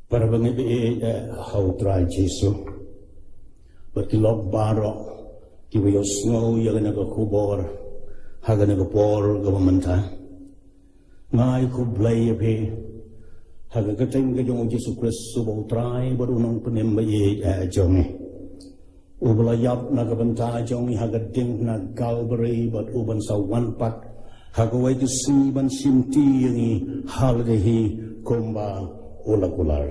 Para bengi hau trai Jesu berkilok barok kiwayos ngau yaga nagakubor haga nagapor gawamanta ngai kublay api haga kating gajong Jesu Kristu bau trai barunong penimbaye jongi ubalayap nagabanta jongi haga ding na Calvary bat uban sa wanpat haga way kusi ban simti yangi halgahi kumba ulakular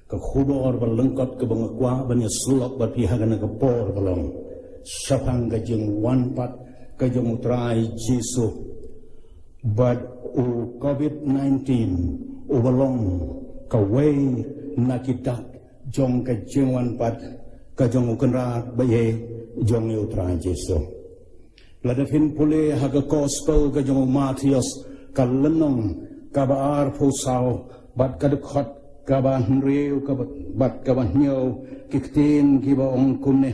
kakubor balengkot ke bangakwa banya sulok bati haga nagapor balong sapang kajeng wanpat kajeng utrai Jesu but COVID-19 ubalong kaway nakitak jong kajeng wanpat kajeng ukenrat baye jong utrai Jesu ladafin pule haga gospel kajeng Matius kalenong kabaar pusau bat kadekot kaban riu bat kaban nyaw kiktin kiba ong kunne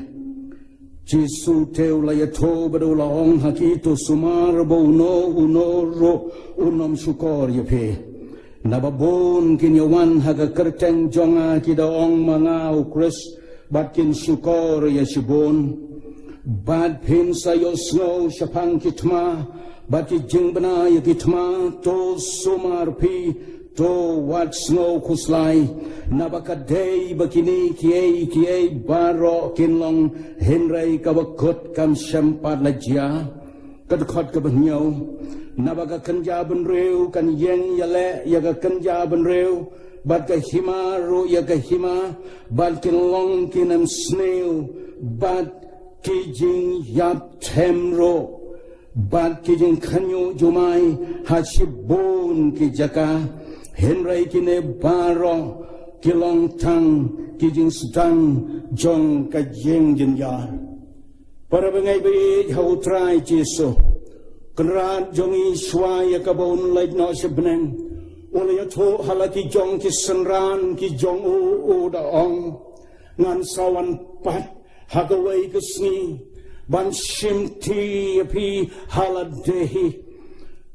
Jesu teu layato badula ong hakito sumar bo uno ro unom sukor yape nababon kinyawan haga kerteng jonga kida ong mangau kris bat kin sukor yasibon bat pin sayo snow syapang kitma bat kijing bana yakitma to sumar pi to wat snow kuslay nabakadey bakini kiay baro kinlong henray kabakot kam syampat lajya kadkot kabanyaw nabakakanja benrew kan yeng yale yaga kanja benrew bat kahima ro yaga hima bat kinlong kinam snail bat kijing yap temro bat kijing kanyo jumay hasibon kijaka henray kine baro kilong tang kijing sedang jong kajeng jenyar para bengai beri hau trai Jesu kenrat jongi swaya kabon laid no sebeneng oleh to halaki jong ki senran ki jong u daong ngan sawan pat hagawai kesni ban simti api haladehi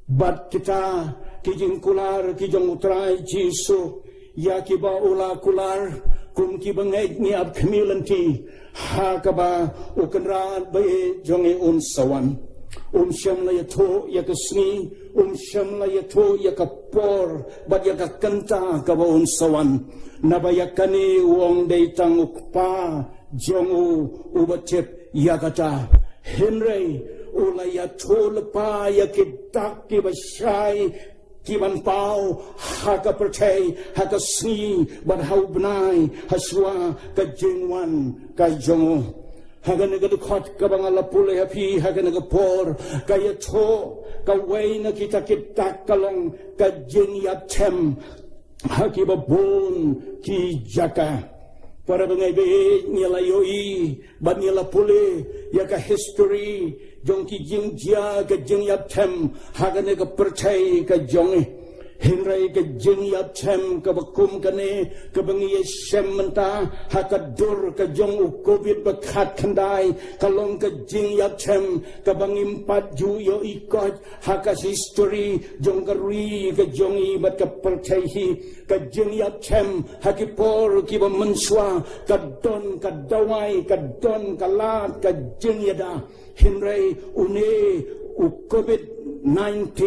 bat kita kijing kular kijong utrai Jesu ya kiba ula kular kum ki bangay ni ab kamilanti ha kaba ukenran baye jongi sawan syam la yato ya kesni syam la yato ya kapor bat ya kanta kaba sawan nabayakani wong deitang ukpa jongu ubacep ya kata henry ula yato lepa ya kitak kibashay kiban pau haka percay haka sni ban hau benai haswa ka jingwan ka jongo haga nagadukot ka bangala pule hapi haga nagapor kaya to ka way na kita kalong ka jing yatem haki babon ki jaka para bengai nilayoi ban nila pule ya ka history jong ki jing jia ka jing yatem haga ne ka percay ka jong henray ka jing yatem ka bakum kane ka bangi sementa haka dur ka jong covid bakat kandai kalong ka jing yatem ka bangi empat ju yo ikot haka history jong ka ri ka jong ibat ka percay hi ka jing yatem hakipor ki ba menswa ka don ka dawai ka don ka lat ka jing yada henray une COVID-19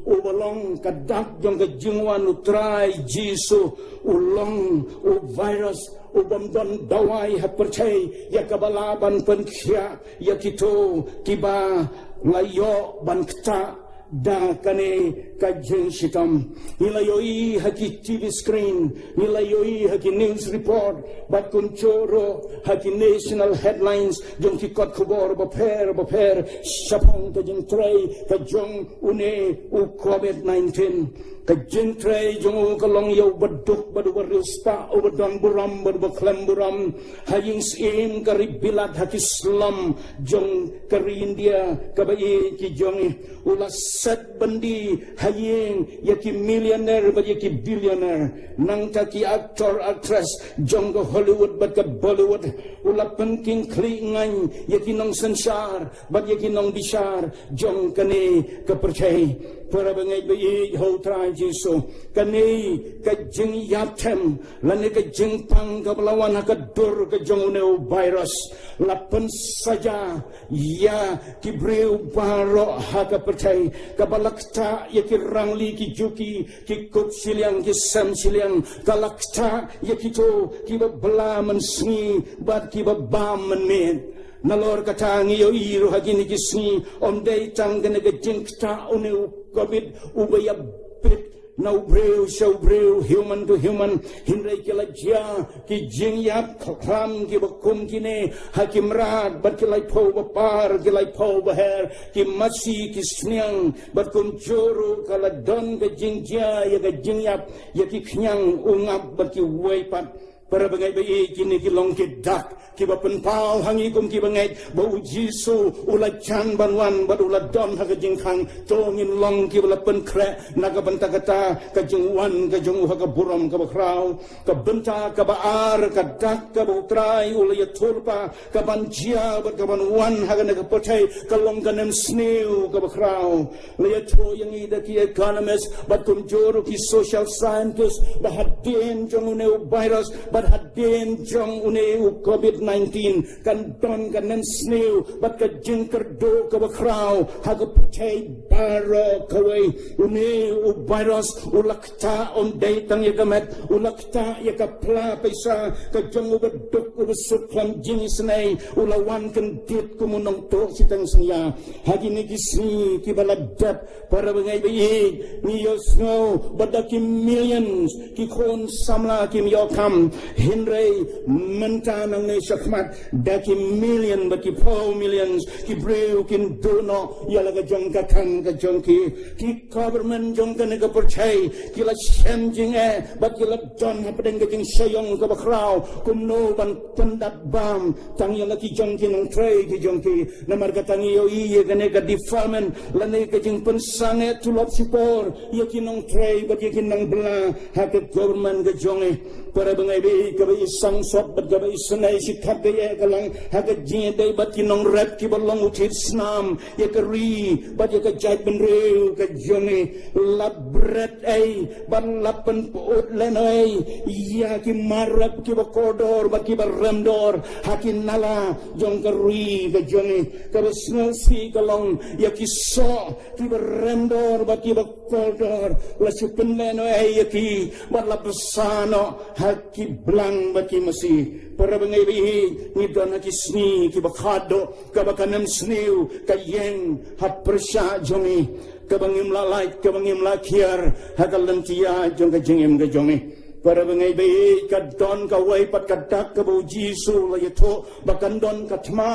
ubalong kadak jong kajingwan utrai Jesu ulong virus ubamdon dawai hapercay ya kabalaban penkhya ya kito kiba layo ban kta da kane kajeng sitam nilayoi haki TV screen nilayoi haki news report bat kunchoro haki national headlines jong kikot kubor baper sapong kajeng tray kajong une COVID-19 kajeng tray jong kalong yaw baduk badu barista ubadon buram badu baklem buram haying sim karibilat haki slam jong kari India kabayi ki jong ulas set bandi haying yaki millionaire ba yaki billionaire nang taki aktor actress jong ka Hollywood bat ka Bollywood ula penking klingan yaki nong sensar bat yaki nong bisar jong kane ka percay para bangai bi ho trai Jesu kani ka jing yatem lani ka jing pang ka lawan ka dur ka jong ne virus lapan saja ya kibreu baro ha ka percai ka balakta ya ki rangli ki juki ki kut siliang ki sam siliang kalakta ya ki to ki bela mensni bat ki ba men nalor katangi yo iru hagini kisni om day tang gana gajingta une covid ubaya bit na breu show breu human to human hinray kilajya ki jingyap kham ki bakum kine hakim rad bat kilay po bapar kilay po baher ki masi ki snyang bat kum joro kaladon ga jingja ya ga jingyap ya ki knyang ungap bat ki waipat para bangai bayi kini kilong kidak kiba penpau hangi kum kiba ngai bau Jisu ulai chan banwan bad ulai don ha kajing khang tongin long kiba pen kre naga benta kata kajing wan kajing ha ka buram ka bakrau ka benta ka baar ka dak ka utrai ulai turpa ka banjia bad ka banwan ha ka naga potai ka long ka nem sneu ka bakrau le to yang ida ki economist bad kum joro ki social scientist bahadin jong ne virus but hadin jong une COVID-19 kan don kan nem sneu but ka jingker do ka bakrau ha ka putay baro kawai une virus ulakta on day tang ya gamet ulakta ya ka pla paisa ka jong ubeduk ubesut klam jinis nei ulawan kan dit kumunong to sitang senya hagi ni kisni kibaladat para bangai bayi ni yosno badaki millions ki kon samla kim yokam Hinray mentanang ne syakmat daki million baki 4 millions ki breu kin dono yala ka jong ka kang ka jong ki government jong ka ne ka percay ki la shem jing bat ki la don ha padeng ka jing sayong ka bakrau kuno ban pendat bam tang yala ki jong ki nang tray ki jong ki namar ka tang yo iye ka ne ka defilement la ne ka jing pensange tulop sipor ya ki nang tray bat ki nang bela ha ka government ka jong para bangai kabai sang sot bat kabai senai sikap gaya kalang haga jin dai bat kinong rap ki balong utit snam ya kari bat ya ka jai benreu ka jone labret ai ban lapen pot lenai ya ki marap ki bakodor bat ki baramdor hakin nala jong kari ka jone ka basnasi kalong ya ki so ki baramdor bat ki bakodor la supen lenai ya ki bat lapsano haki blang baki masi para bangai bihi ni don haki sni ki bakado ka bakanam sniu ka yeng hat persya jongi ka bangim lalai ka bangim lakiar hakalantia jong ka jengem ka jongi para bangai bihi ka don ka wai pat ka dak ka bu Jisu la yato bakan don ka tma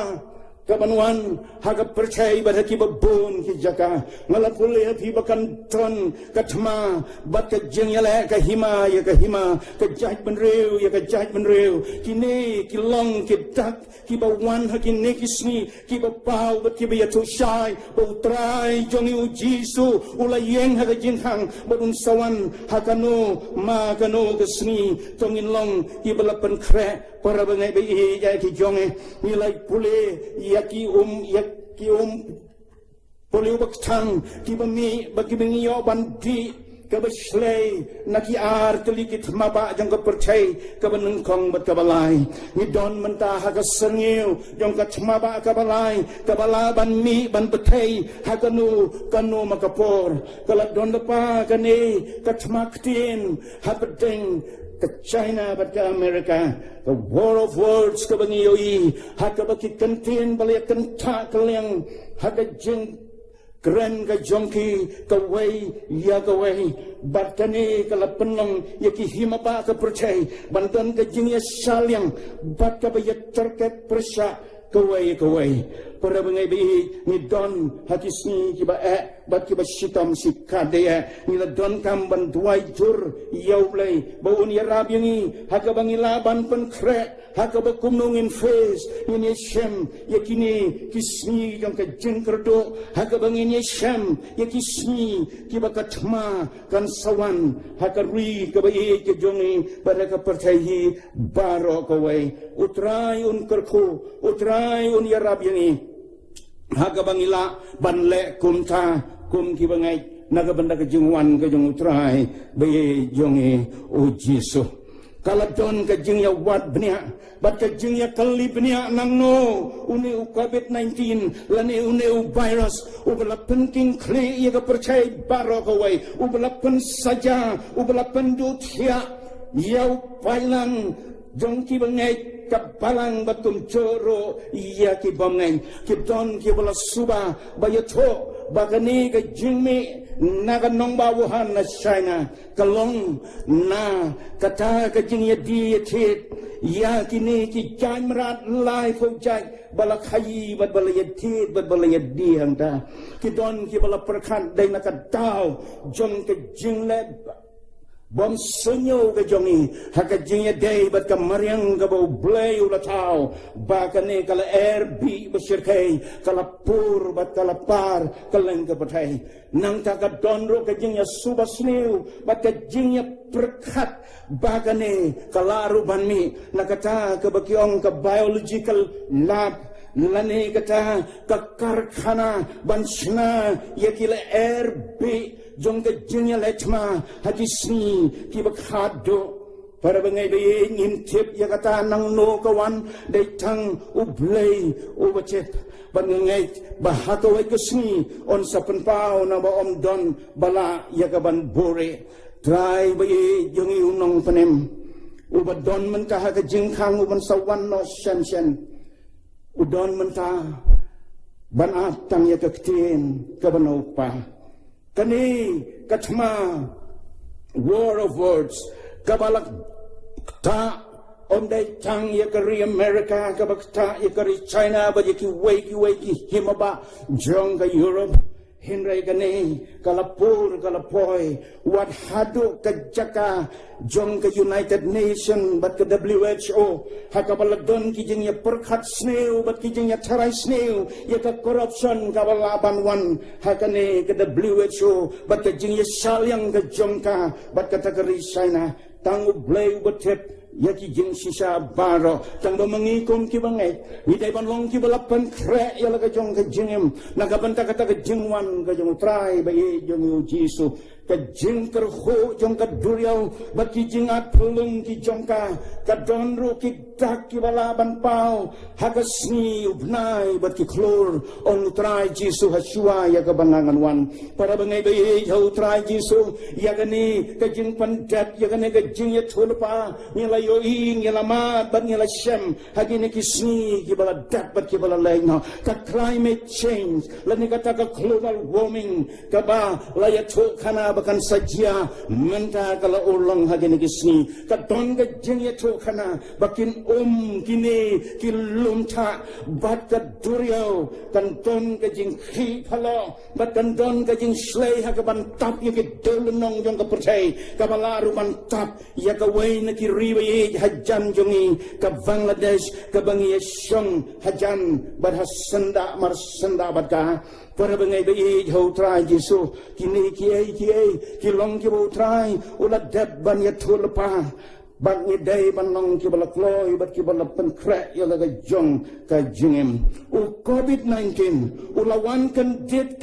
kabanwan haga percaya pada kiba bon ki jaka ngalapule hapi bakan ton katma bat ka jengyala ka hima ya ka hima ka jaj benreu ya ka jaj benreu kini kilong kidak kiba wan hakini kisni kiba pau bat kiba ya to shai bo trai jongi u Jisu ulayeng haga jinhang bodun sawan hakano ma kano kesni tongin long kiba lapan kre para bangai bi ya ki jonge nilai pule yaki poliu baktang kibami bagi bengiyo bandi kabaslay naki ar telikit maba jang kapercay kabanengkong bat kabalay ni don mentah ka sengiu jang ka maba kabalay kabalaban mi ban betay hakanu kanu makapor kala don pa kani katmaktin hapedeng ke China bat ke Amerika ke War of Words ke bangiyoi haka baki kentin balik kentak kaliang haka jeng keren ka jongki ka wei ya ka wei bat kani kala penong ya ki himapa ka percay bantan ka jeng ya salyang bat ka bayat terket persya ka wei para bangai bi ni don hakisni kiba bat kiba sitam sikade ni la don kam ban duai jur yaublai baun ya rabiangi haka bangila ban pen kre haka bakumnongin face ni shem yakini kisni jong ka jengkerdo haka bangin shem yakisni kiba katma kan sawan haka ri ka bai ke jongi pada ka percayai baro ka wei utrai un kerku utrai un ya rabiangi haga bangila banle kumta kum ki bangai nagabanda ka jingwan ka jong utray baye jongi o Jisu kaladon ka jingya wat bnia bat ka jingya kali bnia nang no uni u COVID-19 lani uni u virus ubala penting kli ya ka percaya baro kawai ubala pen saja ubala pendutia yau pailang jong ki bangai kabalang batum coro iya ki bangai ki don ki bala suba bayato bagani ka jingmi naga nong bawuhan na China kalong na kata ka jingya di tit ya kini ki jan merat lai fo jai bala khayi bat bala tit bat bala di hangta ki don ki bala perkhan dai na ka dau jong ka jingle bom senyo ke jongi haka jingya day bat ka mariang ka bau blay ula tau bakane kala erbi besyirkai kala pur bat kala par kaleng ka patay nang ta ka donro ka jingya subasniu bat ka jingya perkat bakane kala ruban mi nakata ka bakyong ka biological lab lani kata ka karkhana bansna yakila erbi jong ka jingya lechma hadisni ki bakhado para bangai bayi ngintip ya kata nang no kawan dai tang ublay ubachet bangai bahato wai kesni on sapen pau na ba om don bala ya kaban bore try bayi jong unong panem ubadon mentah ka jingkhang uban sawan no shan udon mentah ban atang ya kaktin kabanopa kani katma war of words kabalak ta ondai tang ya kari America kabakta ya kari China ba ki weki himaba jong ka Europe hinrai kani kalapur kalapoy wat hadu kajaka jong ka United Nation bat ka WHO hakabaladon ki jing ya perkhat sneu bat ki jing ya tarai sneu ya ka corruption kabalaban wan hakane ka WHO bat ka jing ya salyang ka jong ka bat ka takari China tangu blay batep yaki jing sisa baro tang do mangikom ki bangai idai banlong ki balapan kre ya laga jong ka jingem nagabanta kata ka jingwan ka jong try bayi jong Jisu ka jing terho jong ka duriau baki jingat pulung ki jong ka donru ki dak ki balaban pau hagasni ubnai baki klor on try Jisu hasua ya ka bangangan wan para bangai bayi jau try Jisu ya gani ka jing pandat ya gani ka jing ya thulpa nilai yoing yalamat bat nila shem hagini kisni kibala dat bat kibala lain ka climate change lani kata ka global warming ka ba layat kana bakan sajia menta kala ulang hagini kisni ka don ka jengya kana bakin kini kilumta bat ka duriau kan don ka jing khi phalo bat kan don ka jing slay hagaban tap yaki dolunong jong ka percay ka balaru man tap ya ka way na kiriba hajan jongi ka Bangladesh ka bangi syong hajan barhasanda marsanda badka para bangai bai ho trai Jisu kini ki long ki bo trai ula deb ban ya thulpa ban ni dai ban long ki bala kloy bat ki bala pen kre ya laga jong ka jingem u COVID-19 ulawan kan dit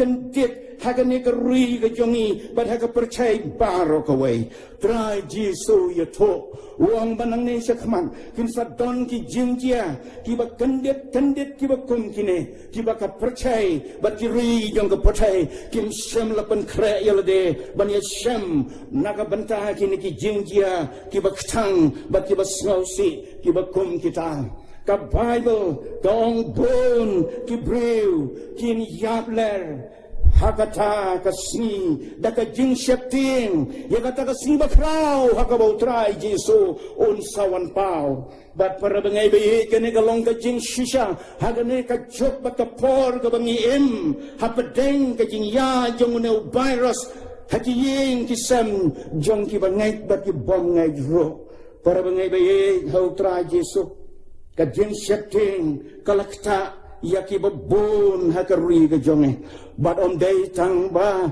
hagani ka ri ka jongi bat haga percaya baro ka way try Jisu ya to uang banang ni sakman kin sadon ki jingjia ki ba kandet ki ba kum kine ki ba ka percaya bat ki ri jong ka percaya kin sem lapan kre ya lade ban ya sem naga bantah kini ki jingjia ki ba ktang bat ki ba snausi ki ba kum kita ka Bible dong bon ki brew kin yapler hakata kasni daka jing shepting ya kata kasni bakrau hakabau try Jisu on sawan pau bat para bangai bayi kene galong ka jing shisha hagane ka jok baka por ka bangi im hapadeng ka jing ya jong ne virus haki ying kisam jong ki bangai bat ki bom ngai ro para bangai bayi hau try Jisu ka jing shepting kalakta yaki babun hakari ka jonge but on day tang ba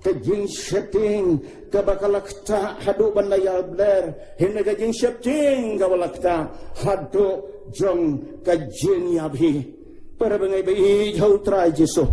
ka jing shepting ka bakalakta hadu banaya bler hinna ka jing shepting ka balakta hadu jong ka jing yabi para bangai bai hau try Jisu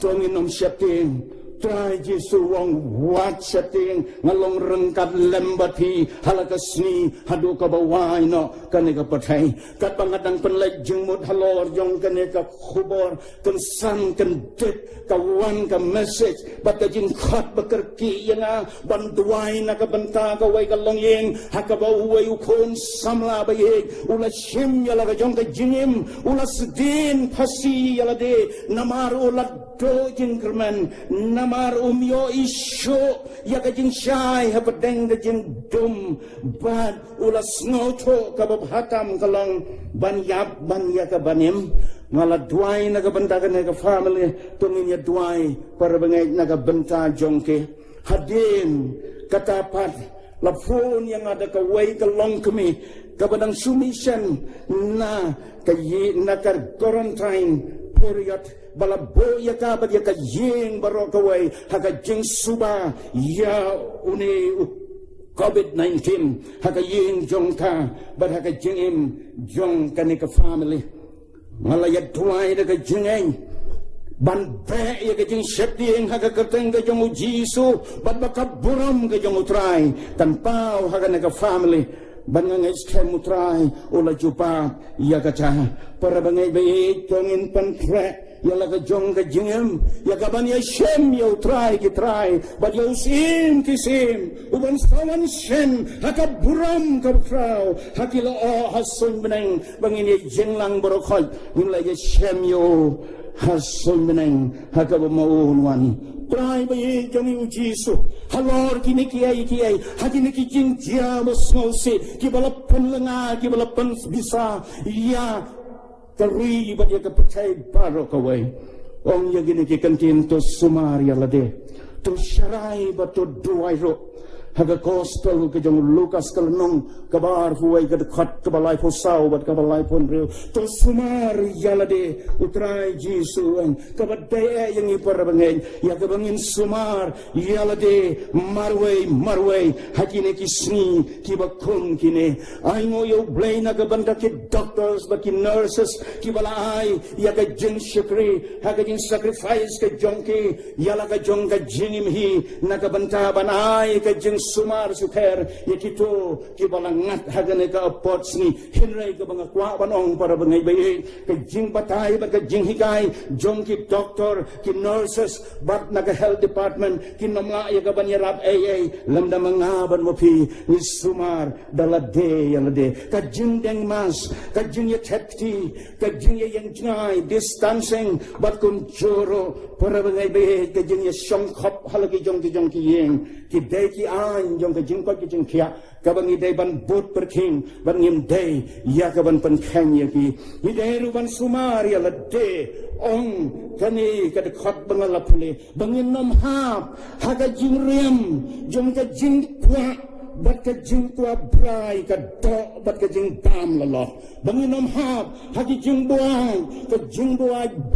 tongin nom shepting trai Jesu wong wat setting ngalong rengkat lembati halakasni hadu ka bawai no kaneka patai kat pangadang penlek jengmut halor jong kaneka khubor kan san kan det kawan ka message bat ka jing khat bakerki yana banduai na ka banta ka wai ka long yeng hakabawai ukon samla baye ula shim yala ka jong ka jingim ula sedin pasi yala de namar ula do jing kerman namar umyo isyo ya ka jing syai hapadeng ka jing dum bad ula snoto ka babhatam kalong banyap banya ka banim ngala duai na ka banta ka na ka family tungin ya duai para bangay na ka banta jongke hadin katapat lapon yang ada ka way ka long kami kabadang submission na kayi na ka quarantine period balabo ya ka bad ya ka yeng baro ka way haga jing suba ya uni COVID-19 haga yeng jong ka bad haga jing jong ka ni ka family malayat tuai na ka jingeng ban be ya ka jing septieng haga kerteng ka jong Jisu bad baka buram ka jong utrai tanpa haga na ka family ban nga iskem utrai ula jupa ya ka cha para bangay bayi tongin pantre ya la ka jong ka jingem ya ka ban ya shem ya utrai ki trai bad ya usim kisim uban sawan shen haka buram ka frau hakilo hasun beneng bangin ya jenglang borokol nila ya shem yo hasun beneng haka bamaunwan trai bayi jong yu Jisu halor kini kiai hakini ki jing dia mosngose ki balapan lenga ki balapan bisa ya teri ba dia kepercayai baro kawai ong ya gini ki kantin to sumar ya lade to syarai ba to duairo haga gospel ke jong Lukas kalnong kabar huai ke dekat ke balai posau bat ke balai pon reu to sumar ya lade utrai Jisu ang kabadaya yang ipar bangeng ya ke bangin sumar ya lade marway hakine kisni ki bakun kine ai ngoyo blaina ke banda ki doctors ba ki nurses ki balai ya ke jing shukri haga jing sacrifice ke jongki ya la ke jong ke jingim hi na ke banta banai ke jing sumar sukher yakito ki balangat hagane ka apots ni hinray ka banga kwa banong para bangay bayi ka jing patay ba ka jing hikay jong ki doctor ki nurses bat na ka health department ki namla ya ka banyarap lamda mangaban mo pi ni sumar dalade yalade ka jing deng mas ka jing ya tepti ka jing ya yang jngay distancing bat kun joro para bangay bayi ka jing ya songkop halagi jong ki yeng ki day ki an jong ka jing ko ki jing kia ka bangi day ban bot per king ban ngim day ya ka ban pen khang ya ki ni day ru ban sumar ya la de ong kani ka de khat bangala pule bangin nom hap ha ka jing rem jong ka jing kwa bat ka jing kwa brai ka do bat ka jing dam la lo bangin nom hap ha ki jing boai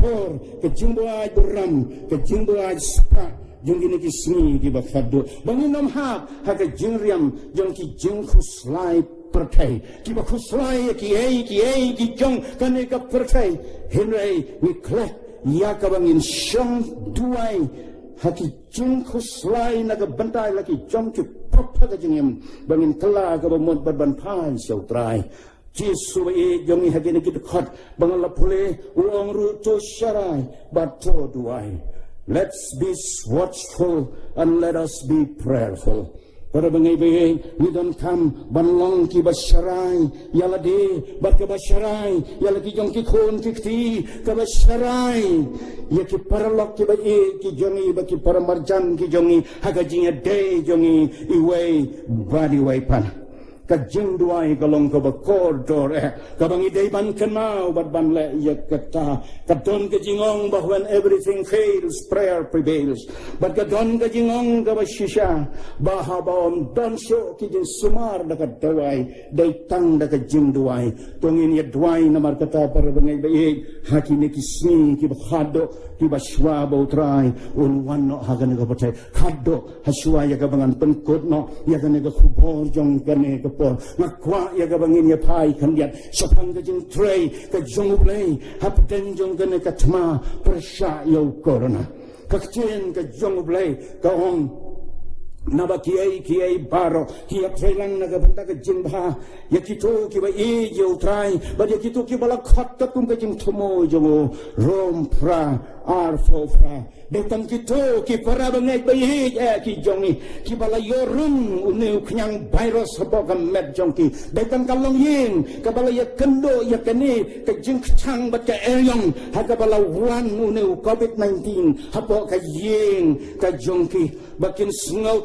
bor ka jing boai buram ka jing boai spa jong gini ki sni ki bakfado bangin nom hap haka jingriam jong ki jing khuslai pertai ki bakhuslai ki jong kane ka pertai henry ni klek ya ka bangin shong duai haki jing khuslai na ka bantai laki jong ki pop ka jingem bangin kala ka bamot ban pai sau trai Jisu e jong hagi ni ki dekat bangala pule uang ru to syarai bato duai. Let's be watchful and let us be prayerful. Para bangay ni don kam banlong ki basyarai yala de bat ka basyarai yala ki jong ki khon ki ka basyarai ya ki paralok ki ba ki jongi ba ki paramarjan ki jongi haga jinga de jongi iway body way pan ka jing duai kalong ka ba koridor ka bangi day ban kenau bat ban le ya kata ka don ka jingong ba when everything fails prayer prevails but ka don ka jingong ka ba shisha ba habon don so ki jing sumar da ka dawai day tang da ka jing duai tongin ya duai na mar kata para bangai ba haki ne ki sni ki ba khado ki ba shwa ba utrai un wan no haga ne ka patai khado haswa ya ka bangan penkot no ya ka ne ka khubor jong ka ne ka por ngakwa ya ka bangin ya pai kan dia sapang ka jing tray ka jong play hapden jong ka ne ka tma persya yo corona kakchen ka jong blai ka ong naba kiai baro hiap thailang naga banta ka jingba yakito ki ba e jo trai ba yakito ki bala khat ka kum ka jing thomo jongo rom fra ar fo fra betam kito ki para bangai ba e ki jongi ki bala yorum uneu knyang virus ba ka met jongki betam kalong yin ka bala ya kendo ya kani ka jing chang ba ka eryong ha ka bala wan uneu covid-19 hapo ka yin ka jongki bakin sngau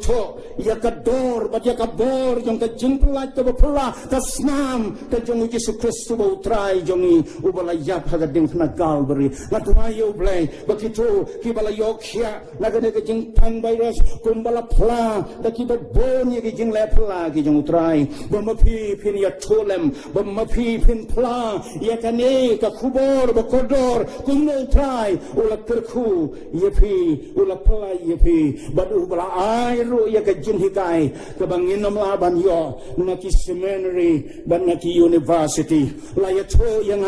ya kador bat ya kabor jong ka jingpla ka bapla ka snam ka jong Yesus Kristus ba utrai jongi ubala yap haga ding na galbari ngatuayo blai bakito kibala yokhya nagane ka jing tang virus kumbala pla da kiba bon ye jing le pla ki jong utrai bamapi pin ya tolem bamapi pin pla ya kane ka khubor ba kodor kumno utrai ula kerku yepi ula pla yepi badu bala airu ya ka jin hikai ka bangin laban yo naki seminary ban naki university la ya tho yang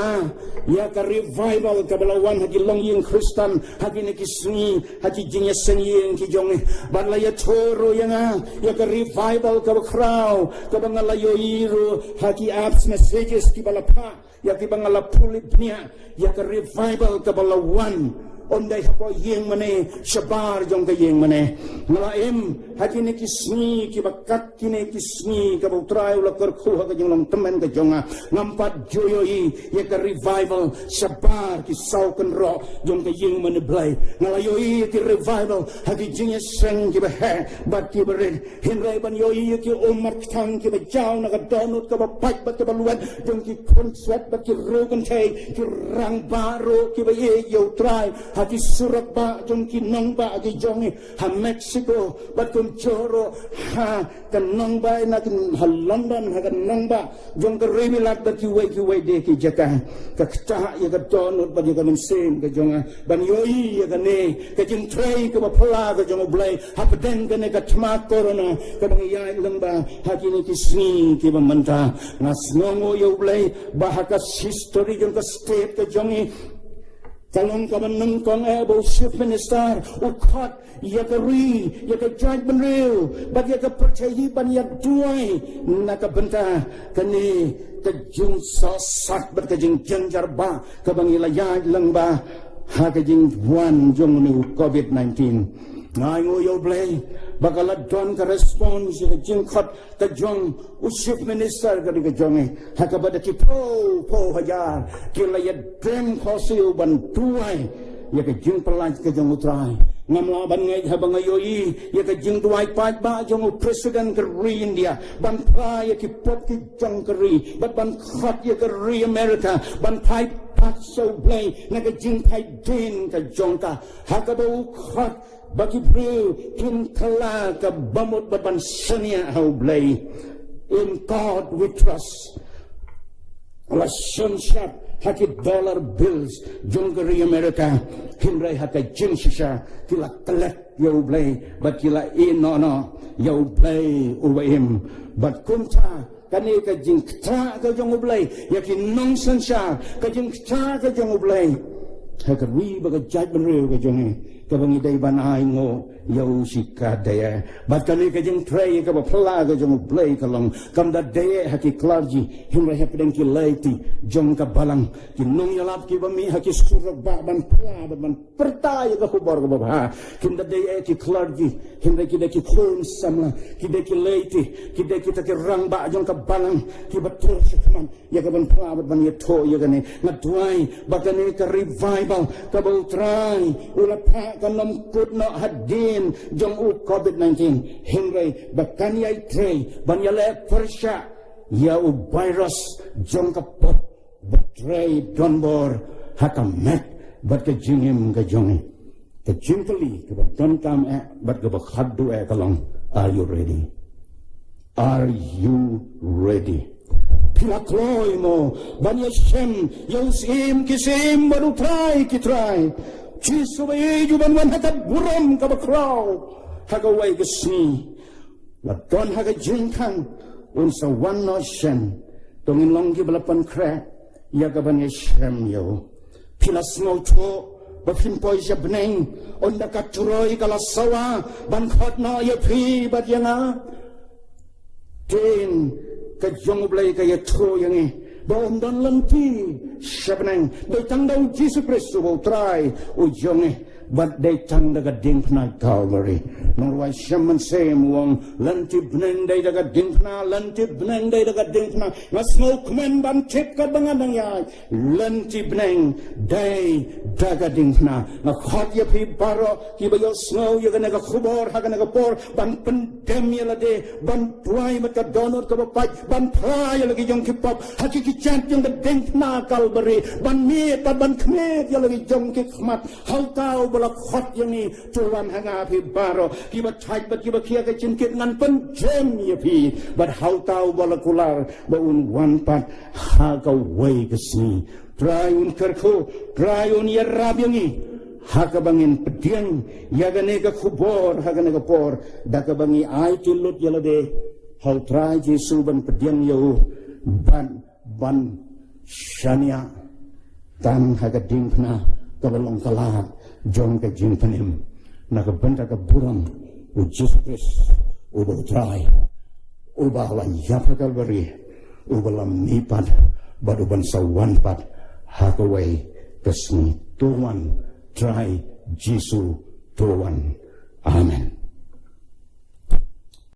ya ka revival ka balawan hagi long ying Kristen hagi naki sungi hagi jing ya senging ki jong ban la ya tho ro yang ya ka revival ka crowd ka bangala yo iru hagi apps messages ki balapa ya ki bangala pulipnya ya ka revival ka balawan ondai hapo yeng mane shabar jong ka yeng mane ngalaim haki ne kisni ki bakat kine kisni ka utrai ula kerku ha ka jong temen ka jonga ngampat joyoi ye ka revival shabar ki sauken ro jong ka yeng mane blai ngalayoi ki revival haki jing seng ki ba he bat ki berin hinrai ban yoi ki umar tang ki ba jaw na ka donut ka ba pat ba ka ba luan jong ki konsep ba ki rogan thai ki rang baro ki ba ye yo trai hati surat ba jong ki nong ba ki jongi ha Mexico ba kum choro ha kan nong ba na kin ha London ha kan nong ba jong ka remilat ba ki we de ki jaka ka ta ya ka donut ba ka min sem ka jonga ban yoi ya ka ne ka jing trai ka ba pla ka jong blai ha pedeng ka ne ka tma corona ka bang ya lang ba ha ki ni ki sni ki ba manta ngas ngongo yo blai ba ha ka history jong ka state ka jongi kalong ka man kong ebo chief minister ukhat ya ka ri ya ka judge ban real bag ya ka percaya ban ya duai na ka benta kani ka jung sa sak bat ka jing janjar ba ka bang ilaya lang ba ha ka jing wan jong ni covid-19 ngai ngo yo blai bagala don ka response ka jing khat ka jong chief minister ka ka jong ha ka bada ki po hajar ki la ya dem khosil ban tuai ya ka jing pelaj ka jong utrai ngamla ban ngai ha bang yoi ya ka jing tuai pat ba jong president ka ri India ban pra ya ki pot ki jong ka ri ban khat ya ka ri America ban pai pat so blai na ka jing pai din ka jong ka ha ka bo khat bagi bro kin kala ka bamut baban senia how blay in God we trust la sunshap haki dollar bills jongari America himrai haka jinshisha kila collect yo blay but kila no yo blay uwaim but kumta kani ka jingta ka jong blay yakin nonsense ka jingta ka jong blay haka wi baga judgment real ka jong ka bangi dai ban ai ngo yo shika daya bat kali ka jeng tray ka ba pla ka jong play ka long kam da daya haki clergy himra hapdeng ki laiti jong ka balang ki nong yalap ki ba mi haki surak ba ban pla ban pertaya ka khubor ka ba kim da daya ki clergy himra ki da ki khon samla ki da ki laiti ki da ki ta ki rang ba jong ka balang ki batul shikman ya ka ban pla ban ye to ya ka ne ngatwai ba ka ne ka revival ka ba try ula pa kanom kut no hadin jong u covid-19 hingray bakanyay trey banyale persya ya u virus jong ka pop betray donbor hakamet bat ka jingim ka jongi ka jingkali ka don kam bat ka bakhaddu kalong are you ready pilakloy mo banyashem yung sim kisim baru try kitry Jisu bayi juban wan hakat buram ka bakraw hagaway gasni ladon haga jingkang unsa wan no shem tongin long gi balapan kra ya gaban ye shem yo pilas no cho bafin poi siya beneng onda katuroy kalasawa ban khot no ye phi bat yanga tin ka jong blai ka ye tro yangi ba om don lanti siya beneng doi tang dau Jesus Kristus bo try o jonge but they tang daga ding pna Calvary nor why shaman same wong lanti beneng dai daga ding pna lanti beneng dai daga ding pna ngasmo kmen ban tip ka bangan ya lanti beneng dai daga ding pna na khot ye phi baro ki ba yo snow ye ga khubor ha ga por ban pendem ye la de ban tuai mat ka donor ka ba ban pra ye lagi jong ki pop ha ki chant jong da ding pna Calvary ban mi ta ban khme ye lagi jong ki khmat hau tau bala khot yang ni tuan hanga phi baro ki ba thai ba ki ba khia ka chin kit ngan pen jem ye phi but hau tau bala kular ba un wan pat ha ka wei ka si try un kerko try un ye rab yang ni ha ka bangin pediang ya ga ne ka khubor ha ga ne ka por da ka bangi ai tilut ye la de hau try Jesu ban pediang yo ban shania tan ha ga ding na ka balong kala jong ka jing panim na ka benta ka burang u Jesus Christ u ba try u ba wan ya pa Calvary u ba lam ni pat ba du ban sa wan pat ha ka wei kasni to wan try Jesus to one amen.